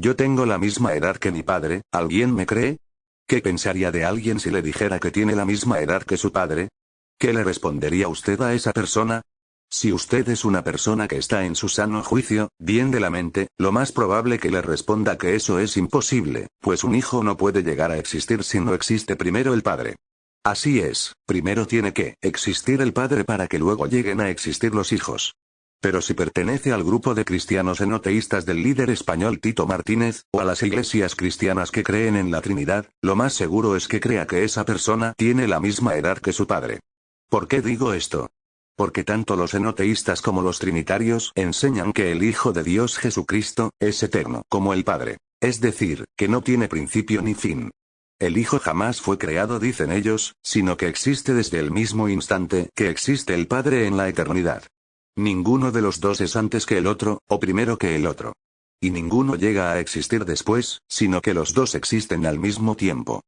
Yo tengo la misma edad que mi padre, ¿alguien me cree? ¿Qué pensaría de alguien si le dijera que tiene la misma edad que su padre? ¿Qué le respondería usted a esa persona? Si usted es una persona que está en su sano juicio, bien de la mente, lo más probable que le responda que eso es imposible, pues un hijo no puede llegar a existir si no existe primero el padre. Así es, primero tiene que existir el padre para que luego lleguen a existir los hijos. Pero si pertenece al grupo de cristianos enoteístas del líder español Tito Martínez, o a las iglesias cristianas que creen en la Trinidad, lo más seguro es que crea que esa persona tiene la misma edad que su padre. ¿Por qué digo esto? Porque tanto los enoteístas como los trinitarios enseñan que el Hijo de Dios Jesucristo es eterno como el Padre, es decir, que no tiene principio ni fin. El Hijo jamás fue creado, dicen ellos, sino que existe desde el mismo instante que existe el Padre en la eternidad. Ninguno de los dos es antes que el otro, o primero que el otro. Y ninguno llega a existir después, sino que los dos existen al mismo tiempo.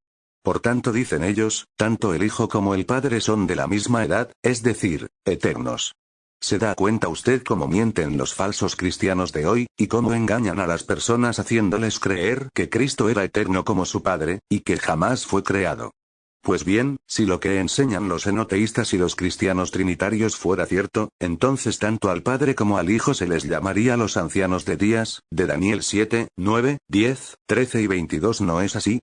Por tanto, dicen ellos, tanto el Hijo como el Padre son de la misma edad, es decir, eternos. ¿Se da cuenta usted cómo mienten los falsos cristianos de hoy, y cómo engañan a las personas haciéndoles creer que Cristo era eterno como su Padre, y que jamás fue creado? Pues bien, si lo que enseñan los enoteístas y los cristianos trinitarios fuera cierto, entonces tanto al Padre como al Hijo se les llamaría los ancianos de días, de Daniel 7, 9, 10, 13 y 22. ¿No es así?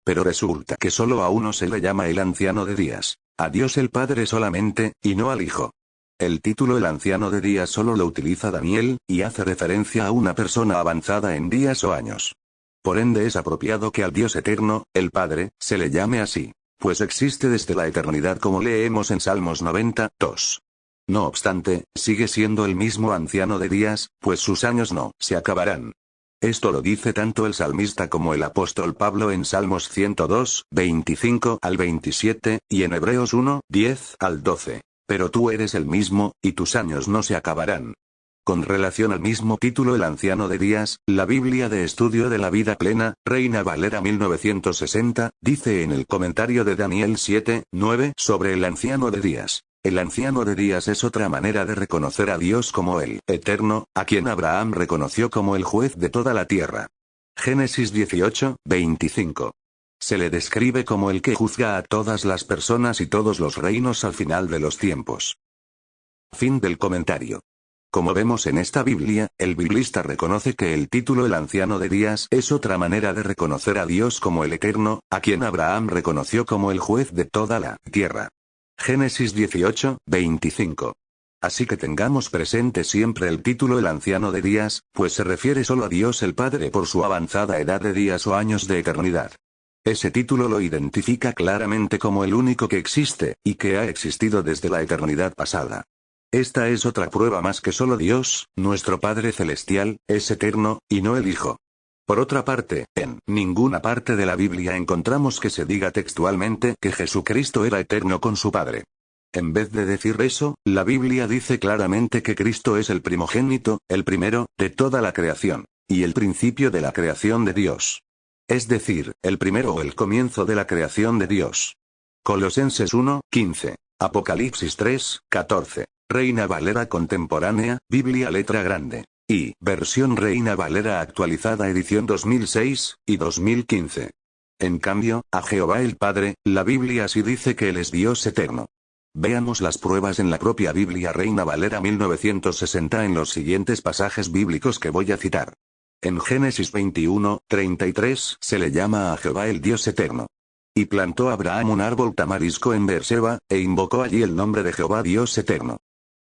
Pero resulta que solo a uno se le llama el anciano de días, a Dios el Padre solamente, y no al Hijo. El título el anciano de días solo lo utiliza Daniel, y hace referencia a una persona avanzada en días o años. Por ende es apropiado que al Dios eterno, el Padre, se le llame así, pues existe desde la eternidad como leemos en Salmos 90, 2. No obstante, sigue siendo el mismo anciano de días, pues sus años no se acabarán. Esto lo dice tanto el salmista como el apóstol Pablo en Salmos 102, 25 al 27, y en Hebreos 1, 10 al 12. Pero tú eres el mismo, y tus años no se acabarán. Con relación al mismo título el anciano de días, la Biblia de Estudio de la Vida Plena, Reina Valera 1960, dice en el comentario de Daniel 7, 9 sobre el anciano de días. El anciano de días es otra manera de reconocer a Dios como el eterno, a quien Abraham reconoció como el juez de toda la tierra. Génesis 18, 25. Se le describe como el que juzga a todas las personas y todos los reinos al final de los tiempos. Fin del comentario. Como vemos en esta Biblia, el biblista reconoce que el título el anciano de días es otra manera de reconocer a Dios como el eterno, a quien Abraham reconoció como el juez de toda la tierra. Génesis 18, 25. Así que tengamos presente siempre el título el anciano de días, pues se refiere solo a Dios el Padre por su avanzada edad de días o años de eternidad. Ese título lo identifica claramente como el único que existe, y que ha existido desde la eternidad pasada. Esta es otra prueba más que solo Dios, nuestro Padre Celestial, es eterno, y no el Hijo. Por otra parte, en ninguna parte de la Biblia encontramos que se diga textualmente que Jesucristo era eterno con su Padre. En vez de decir eso, la Biblia dice claramente que Cristo es el primogénito, el primero, de toda la creación, y el principio de la creación de Dios. Es decir, el primero o el comienzo de la creación de Dios. Colosenses 1, 15. Apocalipsis 3, 14. Reina Valera contemporánea, Biblia letra grande. Y, versión Reina Valera actualizada edición 2006 y 2015. En cambio, a Jehová el Padre, la Biblia sí dice que Él es Dios eterno. Veamos las pruebas en la propia Biblia Reina Valera 1960 en los siguientes pasajes bíblicos que voy a citar. En Génesis 21, 33 se le llama a Jehová el Dios eterno. Y plantó Abraham un árbol tamarisco en Beerseba, e invocó allí el nombre de Jehová Dios eterno.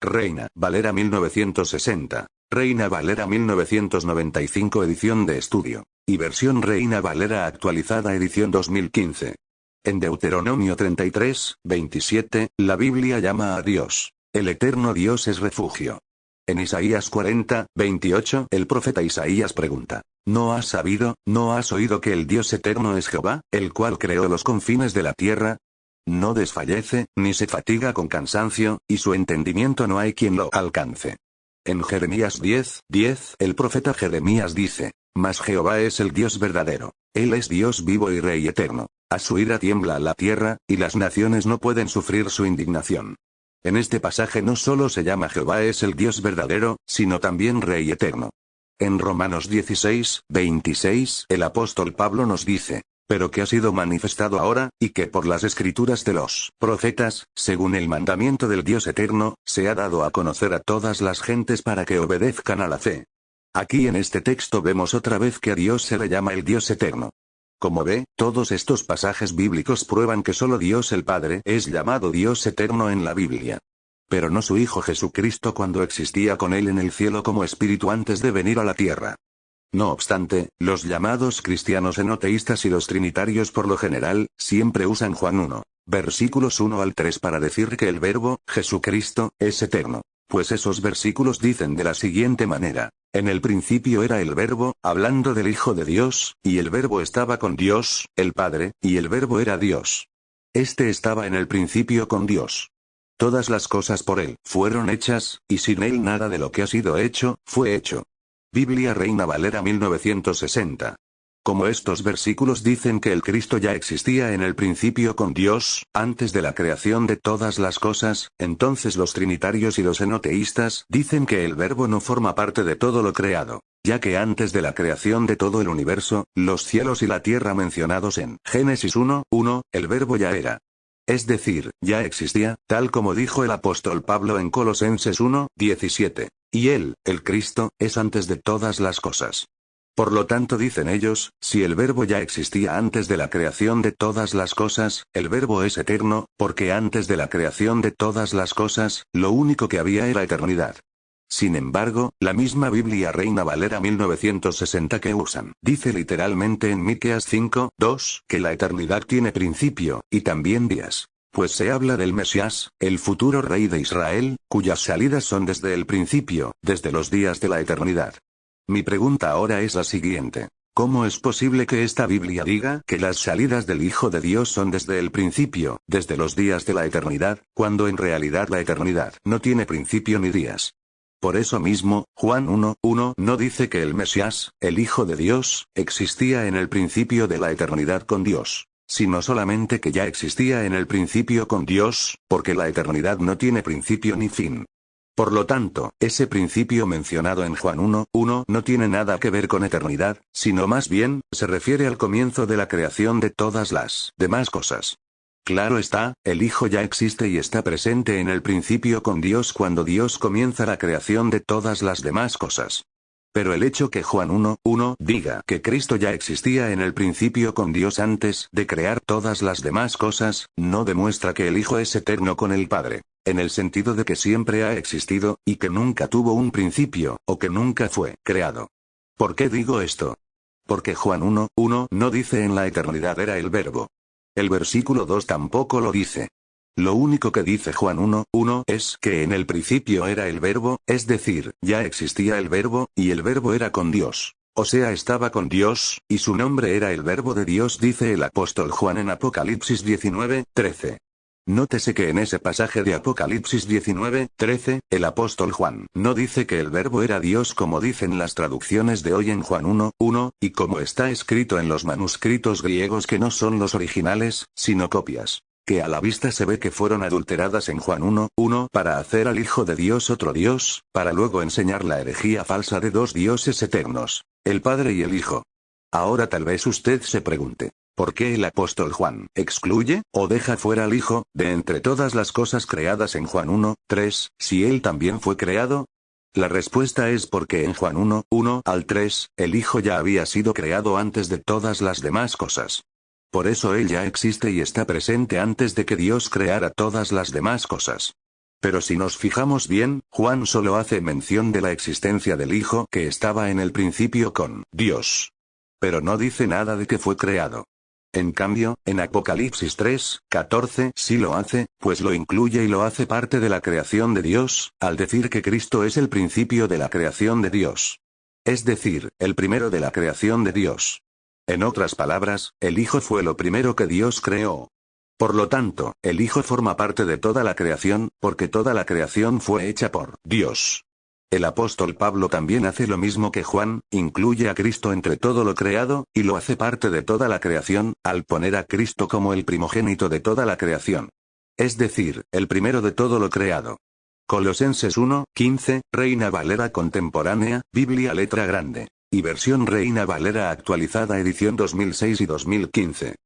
Reina Valera 1960. Reina Valera 1995 edición de estudio. Y versión Reina Valera actualizada edición 2015. En Deuteronomio 33, 27, la Biblia llama a Dios, el eterno Dios es refugio. En Isaías 40, 28, el profeta Isaías pregunta, ¿no has sabido, no has oído que el Dios eterno es Jehová, el cual creó los confines de la tierra? No desfallece, ni se fatiga con cansancio, y su entendimiento no hay quien lo alcance. En Jeremías 10, 10, el profeta Jeremías dice, mas Jehová es el Dios verdadero, Él es Dios vivo y Rey eterno, a su ira tiembla la tierra, y las naciones no pueden sufrir su indignación. En este pasaje no solo se llama Jehová es el Dios verdadero, sino también Rey eterno. En Romanos 16:26, el apóstol Pablo nos dice, pero que ha sido manifestado ahora, y que por las escrituras de los profetas, según el mandamiento del Dios eterno, se ha dado a conocer a todas las gentes para que obedezcan a la fe. Aquí en este texto vemos otra vez que a Dios se le llama el Dios eterno. Como ve, todos estos pasajes bíblicos prueban que solo Dios el Padre es llamado Dios eterno en la Biblia. Pero no su Hijo Jesucristo cuando existía con él en el cielo como espíritu antes de venir a la tierra. No obstante, los llamados cristianos enoteístas y los trinitarios por lo general, siempre usan Juan 1, versículos 1 al 3 para decir que el Verbo, Jesucristo, es eterno. Pues esos versículos dicen de la siguiente manera. En el principio era el Verbo, hablando del Hijo de Dios, y el Verbo estaba con Dios, el Padre, y el Verbo era Dios. Este estaba en el principio con Dios. Todas las cosas por él fueron hechas, y sin él nada de lo que ha sido hecho, fue hecho. Biblia Reina Valera 1960. Como estos versículos dicen que el Cristo ya existía en el principio con Dios, antes de la creación de todas las cosas, entonces los trinitarios y los enoteístas dicen que el Verbo no forma parte de todo lo creado, ya que antes de la creación de todo el universo, los cielos y la tierra mencionados en Génesis 1:1, el Verbo ya era. Es decir, ya existía, tal como dijo el apóstol Pablo en Colosenses 1:17. Y él, el Cristo, es antes de todas las cosas. Por lo tanto dicen ellos, si el Verbo ya existía antes de la creación de todas las cosas, el Verbo es eterno, porque antes de la creación de todas las cosas, lo único que había era eternidad. Sin embargo, la misma Biblia Reina Valera 1960 que usan, dice literalmente en Miqueas 5:2, que la eternidad tiene principio, y también días. Pues se habla del Mesías, el futuro rey de Israel, cuyas salidas son desde el principio, desde los días de la eternidad. Mi pregunta ahora es la siguiente. ¿Cómo es posible que esta Biblia diga que las salidas del Hijo de Dios son desde el principio, desde los días de la eternidad, cuando en realidad la eternidad no tiene principio ni días? Por eso mismo, Juan 1:1 no dice que el Mesías, el Hijo de Dios, existía en el principio de la eternidad con Dios, sino solamente que ya existía en el principio con Dios, porque la eternidad no tiene principio ni fin. Por lo tanto, ese principio mencionado en Juan 1:1 no tiene nada que ver con eternidad, sino más bien, se refiere al comienzo de la creación de todas las demás cosas. Claro está, el Hijo ya existe y está presente en el principio con Dios cuando Dios comienza la creación de todas las demás cosas. Pero el hecho que Juan 1:1 diga que Cristo ya existía en el principio con Dios antes de crear todas las demás cosas, no demuestra que el Hijo es eterno con el Padre, en el sentido de que siempre ha existido, y que nunca tuvo un principio, o que nunca fue creado. ¿Por qué digo esto? Porque Juan 1:1 no dice en la eternidad era el Verbo. El versículo 2 tampoco lo dice. Lo único que dice Juan 1:1 es que en el principio era el Verbo, es decir, ya existía el Verbo, y el Verbo era con Dios. O sea, estaba con Dios, y su nombre era el Verbo de Dios, dice el apóstol Juan en Apocalipsis 19:13. Nótese que en ese pasaje de Apocalipsis 19:13, el apóstol Juan no dice que el Verbo era Dios como dicen las traducciones de hoy en Juan 1:1, y como está escrito en los manuscritos griegos que no son los originales, sino copias, que a la vista se ve que fueron adulteradas en Juan 1:1 para hacer al Hijo de Dios otro Dios, para luego enseñar la herejía falsa de dos dioses eternos, el Padre y el Hijo. Ahora tal vez usted se pregunte, ¿por qué el apóstol Juan excluye, o deja fuera al Hijo, de entre todas las cosas creadas en Juan 1:3, si él también fue creado? La respuesta es porque en Juan 1:1 al 3, el Hijo ya había sido creado antes de todas las demás cosas. Por eso él ya existe y está presente antes de que Dios creara todas las demás cosas. Pero si nos fijamos bien, Juan solo hace mención de la existencia del Hijo que estaba en el principio con Dios. Pero no dice nada de que fue creado. En cambio, en Apocalipsis 3:14 sí lo hace, pues lo incluye y lo hace parte de la creación de Dios, al decir que Cristo es el principio de la creación de Dios. Es decir, el primero de la creación de Dios. En otras palabras, el Hijo fue lo primero que Dios creó. Por lo tanto, el Hijo forma parte de toda la creación, porque toda la creación fue hecha por Dios. El apóstol Pablo también hace lo mismo que Juan, incluye a Cristo entre todo lo creado, y lo hace parte de toda la creación, al poner a Cristo como el primogénito de toda la creación. Es decir, el primero de todo lo creado. Colosenses 1, 15, Reina Valera contemporánea, Biblia letra grande. Y versión Reina Valera actualizada edición 2006 y 2015.